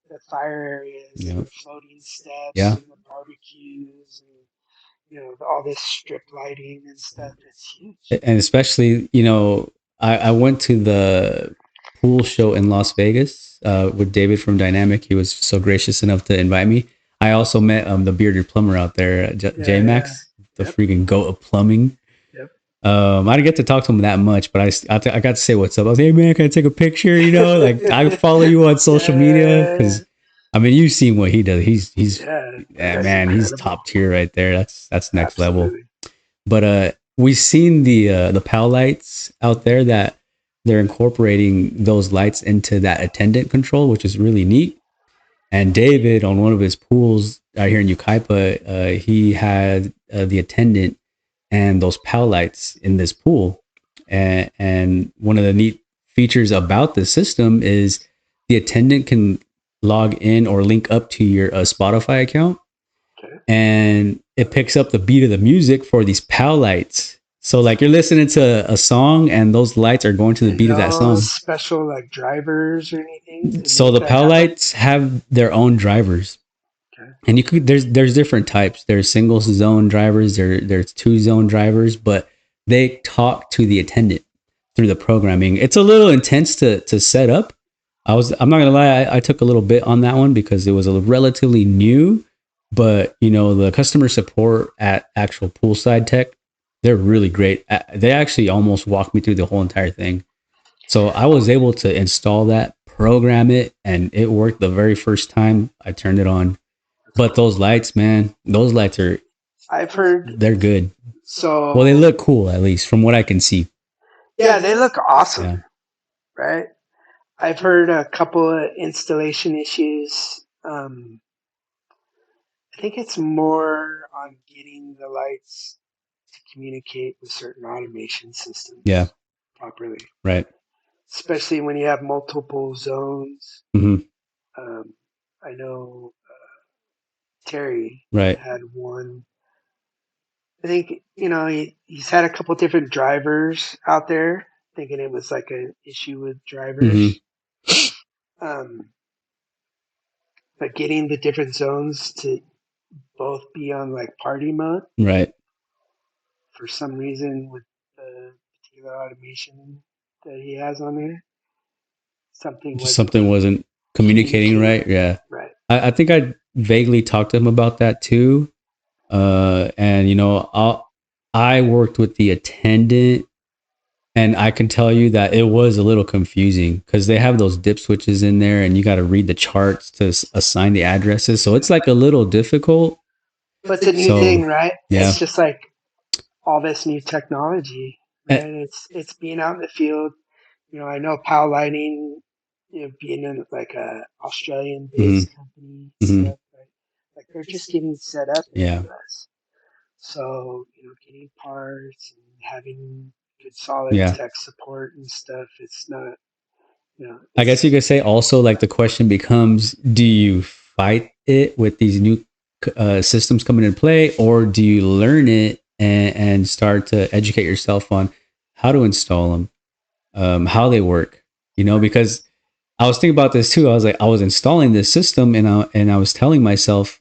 the fire areas and Yeah. the floating steps Yeah. and the barbecues and, all this strip lighting and stuff. It's huge. And especially, I went to the pool show in Las Vegas with David from Dynamic. He was so gracious enough to invite me. I also met the bearded plumber out there, J Yeah, yeah. Max, the Yep, freaking goat of plumbing. yep. I didn't get to talk to him that much, but I got to say what's up. I was like, hey man, can I take a picture? Like I follow you on social media Yeah, because I mean you've seen what he does. He's yeah. That yeah, guy's man, he's incredible. top tier right there. That's next level. Absolutely. But we've seen the PAL lights out there that they're incorporating those lights into that attendant control, which is really neat. And David, on one of his pools out here in Ukaipa, he had the attendant and those PAL lights in this pool. And one of the neat features about the system is the attendant can log in or link up to your Spotify account, Okay. and it picks up the beat of the music for these PAL lights. So like you're listening to a song and those lights are going to the And beat of that no song. special like drivers or anything to So make the that PAL happen. lights have their own drivers. Okay. And there's different types. There's single zone drivers, there's two zone drivers, but they talk to the attendant through the programming. It's a little intense to set up. I'm not gonna lie, I took a little bit on that one because it was a relatively new, but the customer support at actual poolside tech, they're really great. They actually almost walked me through the whole entire thing. So I was able to install that, program it, and it worked the very first time I turned it on. That's But cool. those lights, man, those lights I've heard they're good. Well, they so. look cool at least from what I can see. Yeah, they look awesome, Yeah. right? I've heard a couple of installation issues. I think it's more on getting the lights to communicate with certain automation Yeah. systems properly, Right. especially when you have multiple zones. Mm-hmm. Um, I know Terry Right. had one. I think he's had a couple different drivers out there, thinking it was like an issue with Mm-hmm. drivers. Um, but getting the different zones to both be on like party mode Right. for some reason with the particular automation that he has on there, something Just wasn't something wasn't communicating right. communicating Yeah. right. I think I vaguely talked to him about that too. And I worked with the attendant, and I can tell you that it was a little confusing because they have those dip switches in there, and you got to read the charts to assign the addresses. So it's like a little difficult. But it's a new So thing, right? yeah, It's just like all this new technology, Eh, right? It's being out in the field. I know Pow Lighting, being in like a Australian mhm, based company mhm, stuff, right? Like they're just getting set up in yeah, the US. So, getting parts and having good solid yeah. tech support and stuff, it's not, I guess you it's could say also like the question becomes: do you fight it with these new systems coming into play, or do you learn it and start to educate yourself on how to install them, how they work? Because I was thinking about this too. I was installing this system, and I was telling myself,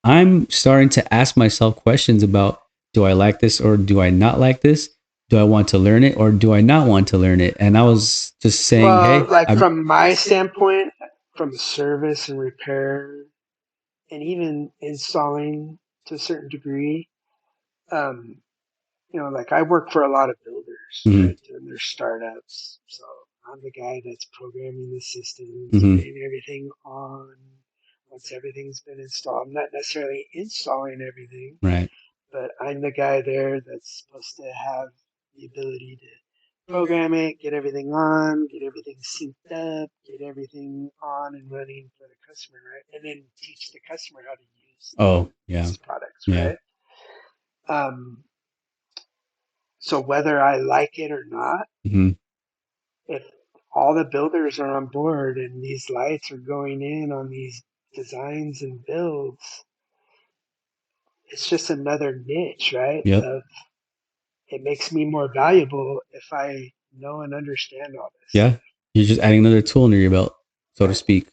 I'm starting to ask myself questions about, do I like this or do I not like this? Do I want to learn it or do I not want to learn it? And I was just saying, well, hey, like I from my standpoint, from service and repair and even installing to a certain degree, um, like I work for a lot of builders, mm-hmm, right, doing their startups. So I'm the guy that's programming the systems, mm-hmm, getting everything on. Once everything's been installed, I'm not necessarily installing everything, right, but I'm the guy there that's supposed to have the ability to program it, get everything on, get everything synced up, get everything on and running for the customer, right? And then teach the customer how to use oh yeah, these products, yeah, right? Um, so whether I like it or not, mm-hmm, if all the builders are on board and these lights are going in on these designs and builds, it's just another niche, right? yep, It makes me more valuable if I know and understand all this yeah. stuff. You're just adding another tool under your belt, so to Right, speak,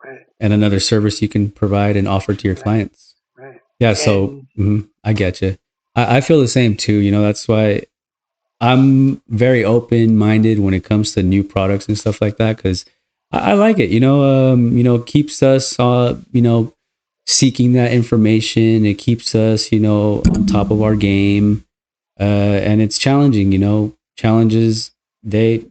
right, and another service you can provide and offer to your right, clients. right. Yeah, so And I get you. I feel the same too. That's why I'm very open minded when it comes to new products and stuff like that because I like it. Keeps us, seeking that information. It keeps us, on top of our game, and it's challenging. Challenges they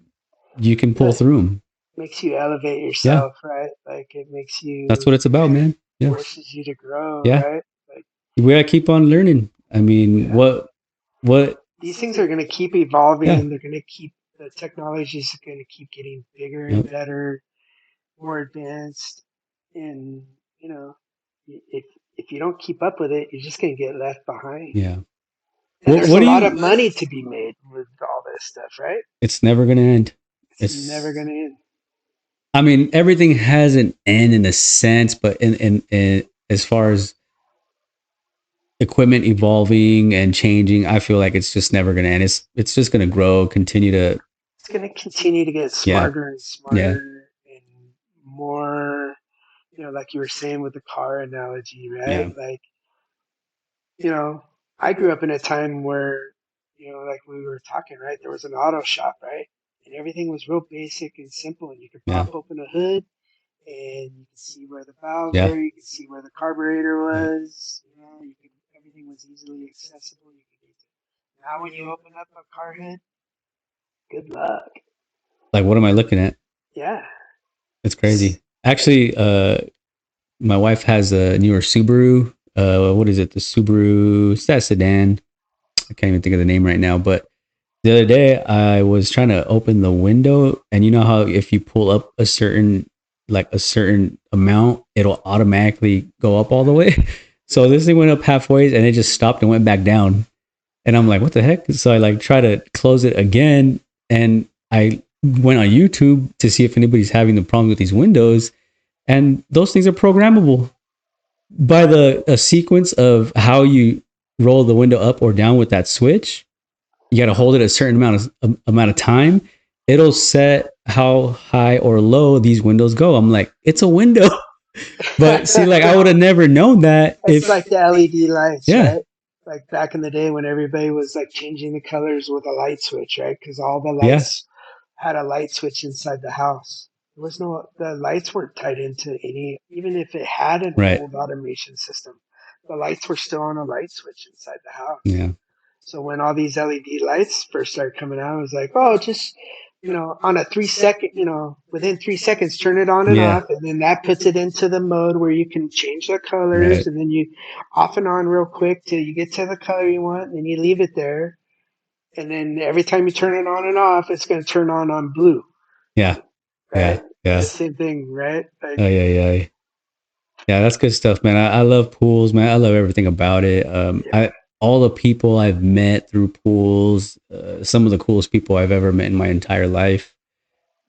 you can pull that through them. makes you elevate Yeah, yourself, right? Like it makes that's what you it's about, man. Yeah, forces you to grow, yeah. right? Like We gotta keep on learning. I mean, yeah, what? these things are going to keep Yeah, evolving. They're going to keep the technology is going to keep getting bigger and yep, better, more advanced, and if if you don't keep up with it, you're just going to get left behind. yeah. And there's What a do lot of you? money to be made with all this stuff, right? It's never gonna end. It's never It's going to end. I mean, everything has an end in a sense, but in as far as equipment evolving and changing, I feel like it's just never going to end. It's just going to grow, continue to, It's going to continue to get yeah, smarter and yeah, smarter and more, like you were saying with the car analogy, right? yeah, Like, you know, I grew up in a time where, like we were talking, right? There was an auto shop, right? And everything was real basic and simple. And you could yeah, pop open a hood and you could see where the valves yeah, were, you could see where the carburetor yeah. was, everything was easily accessible. You could get it. Now, when you open up a car hood, good luck. Like, what am I looking at? Yeah. It's It's, crazy. Actually, my wife has a newer Subaru. What is it? The Subaru. It's that sedan. I can't even think of the name right now, but the other day, I was trying to open the window, and you know how if you pull up a certain amount, it'll automatically go up all the way. So this thing went up halfway, and it just stopped and went back down. And I'm like, what the heck? So I like try to close it again, and I went on YouTube to see if anybody's having the problem with these windows, and those things are programmable. by the a sequence of how you roll the window up or down with that switch, you got to hold it a certain amount of time. It'll set how high or low these windows go. I'm like, it's a window. But see, like I would have never known that It's if like the LED lights, yeah, right? Like back in the day when everybody was like changing the colors with a light switch, right? Because all the yeah, lights had a light switch inside the house. There was no, the lights weren't tied into any, even if it had an right, old automation system, the lights were still on a light switch inside the house. yeah, So when all these LED lights first started coming out, it was like, oh, just, on a 3 second, within 3 seconds, turn it on and yeah, off. And then that puts it into the mode where you can change the colors, right, and then you off and on real quick till you get to the color you want. And then you leave it there. And then every time you turn it on and off, it's going to turn on blue, yeah, yeah, right? yeah, The same thing, right? Like, oh yeah, yeah, yeah. That's good stuff, man. I love pools, man. I love everything about it. yeah, I all the people I've met through pools, some of the coolest people I've ever met in my entire life.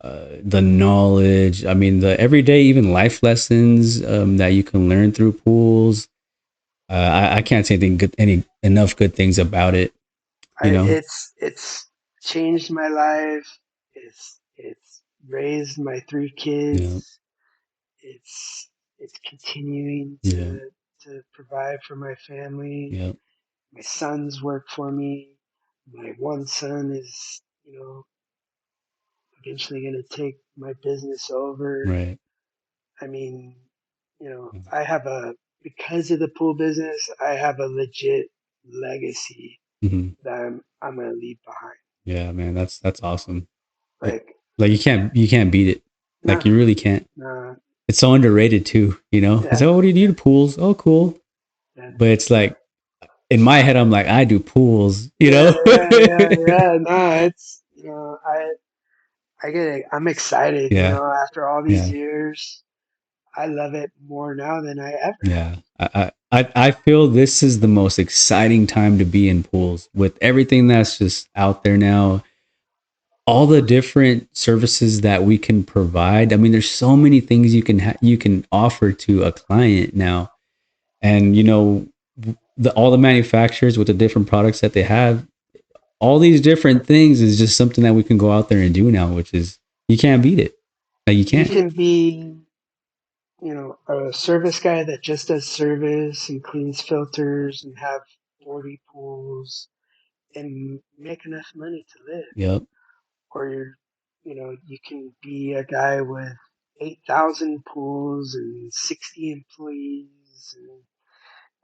The knowledge, I mean, the everyday, even life lessons that you can learn through pools. I can't say anything good, any enough good things about it. You know. it's changed my life. It's raised my three Yeah. kids. It's continuing Yeah. to provide for my family. Yeah. My sons work for me. My one son is, eventually going to take my business over. Right. I mean, I have because of the pool business, I have a legit legacy Hmm. that I'm going to leave behind. Yeah, man, that's awesome. It, Like, like you can't beat it. Like nah, you really can't. nah, It's so underrated too. You know. It's yeah, oh, what do you do? Pools. Oh, cool. yeah. But it's like in my head, I'm like, I do pools. You Yeah, know. yeah, yeah, yeah. No, it's I get it. I'm excited. Yeah. After all these Yeah. years, I love it more now than I ever have. Yeah, I feel this is the most exciting time to be in pools with everything that's just out there now. All the different services that we can provide. I mean, there's so many things you can offer to a client now, and all the manufacturers with the different products that they have. All these different things is just something that we can go out there and do now, which is you can't beat it. Like you You can't. can be, a service guy that just does service and cleans filters and have 40 pools and make enough money to live. Yep. Or you can be a guy with 8,000 pools and 60 employees, and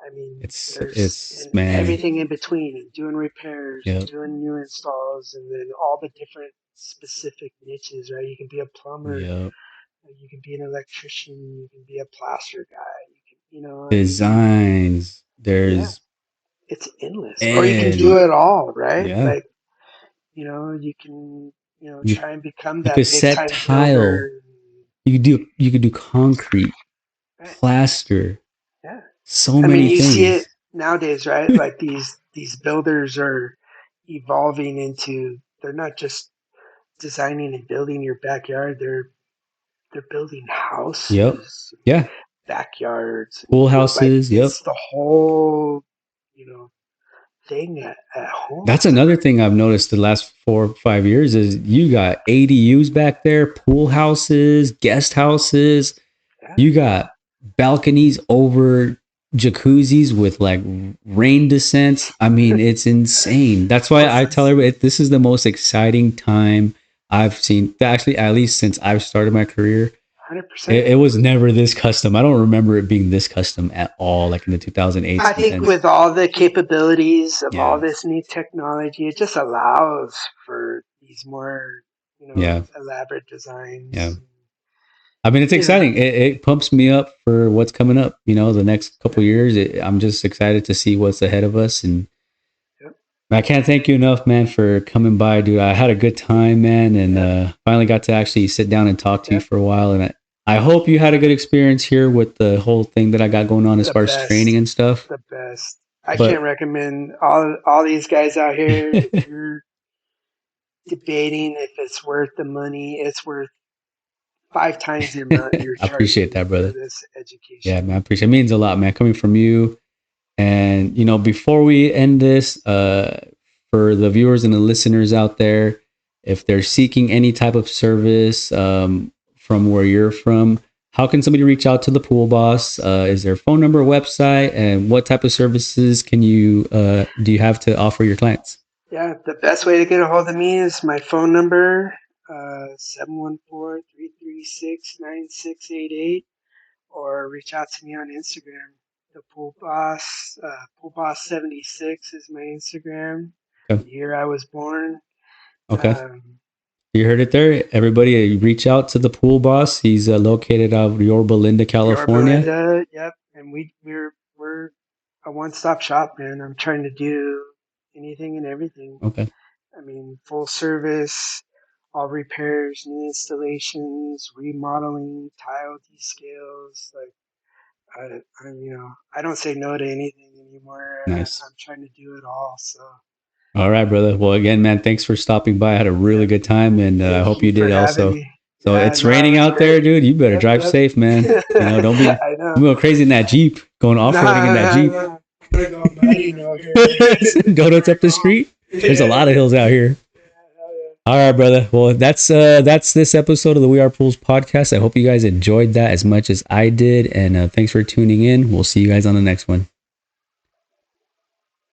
I mean, there's It's and man. everything in between, and doing repairs and Yep. doing new installs, and then all the different specific niches, right? You can be a plumber, Yep. you can be an electrician, you can be a plaster guy, I mean, Designs. yeah, There's it's endless. Or you can do and it all, right? yeah, Like, you can, you try and become you could that big set time tile. builder. You could do concrete, Right. plaster, Yeah. so I mean, many you see it things. nowadays, right? Like these builders are evolving into, they're not just designing and building your backyard. They're building Yep. houses, Yeah. backyards, and Pool pool. Like houses. Yep. it's the whole, you know, thing at home. That's another thing I've noticed the last 4 or 5 years is you got ADUs back there, pool houses, guest houses. Yeah. You got balconies over jacuzzis with like rain descents. I mean, it's insane. That's why It's I tell everybody this is the most exciting time I've seen. Actually, at least since I've started my career, 100%. it was never this custom. I don't remember it being this custom at all, like in the 2008s I and think 10s. with all the capabilities of all Yeah, this new technology, it just allows for these more, yeah, elaborate yeah. designs. I mean, it's You know, exciting. It pumps me up for what's coming up. The next couple years. I'm just excited to see what's ahead of us, and Yep. I can't thank you enough, man, for coming by, dude. I had a good time, man, and Yep. finally got to actually sit down and talk to you Yep. for a while. And I hope you had a good experience here with the whole thing that I got going on as The far as training best. and stuff. The best. I can't But recommend all these guys out here. If you're debating if it's worth the money, it's worth 5 times the amount you're I appreciate charging that, for brother. this Yeah, education. man, I appreciate it. It means a lot, man, coming from you. And, before we end this, for the viewers and the listeners out there, if they're seeking any type of service from where you're from, how can somebody reach out to the pool boss? Is there a phone number, website, and what type of services do you have to offer your clients? Yeah, the best way to get a hold of me is my phone number, 714-336-9688, or reach out to me on Instagram. The Pool Boss, Pool Boss 76 is my Instagram. Okay. The year I was born. Okay. You heard it there. Everybody reach out to the pool boss. He's located out of Yorba Linda, California. Yorba Linda, yep. And we're a one-stop shop, man. I'm trying to do anything and everything. Okay. I mean, full service, all repairs, new installations, remodeling, tile descales. Like I don't say no to anything anymore. Nice. I'm trying to do it all. So. All right, brother. Well, again, man, thanks for stopping by. I had a really good time, and I hope you did also. So it's raining out there, dude. You better drive safe, man. Don't be going crazy in that Jeep, going off-roading in that Jeep. Donuts up the street. There's a lot of hills out here. All right, brother. Well, that's this episode of the We Are Poolz podcast. I hope you guys enjoyed that as much as I did, and thanks for tuning in. We'll see you guys on the next one.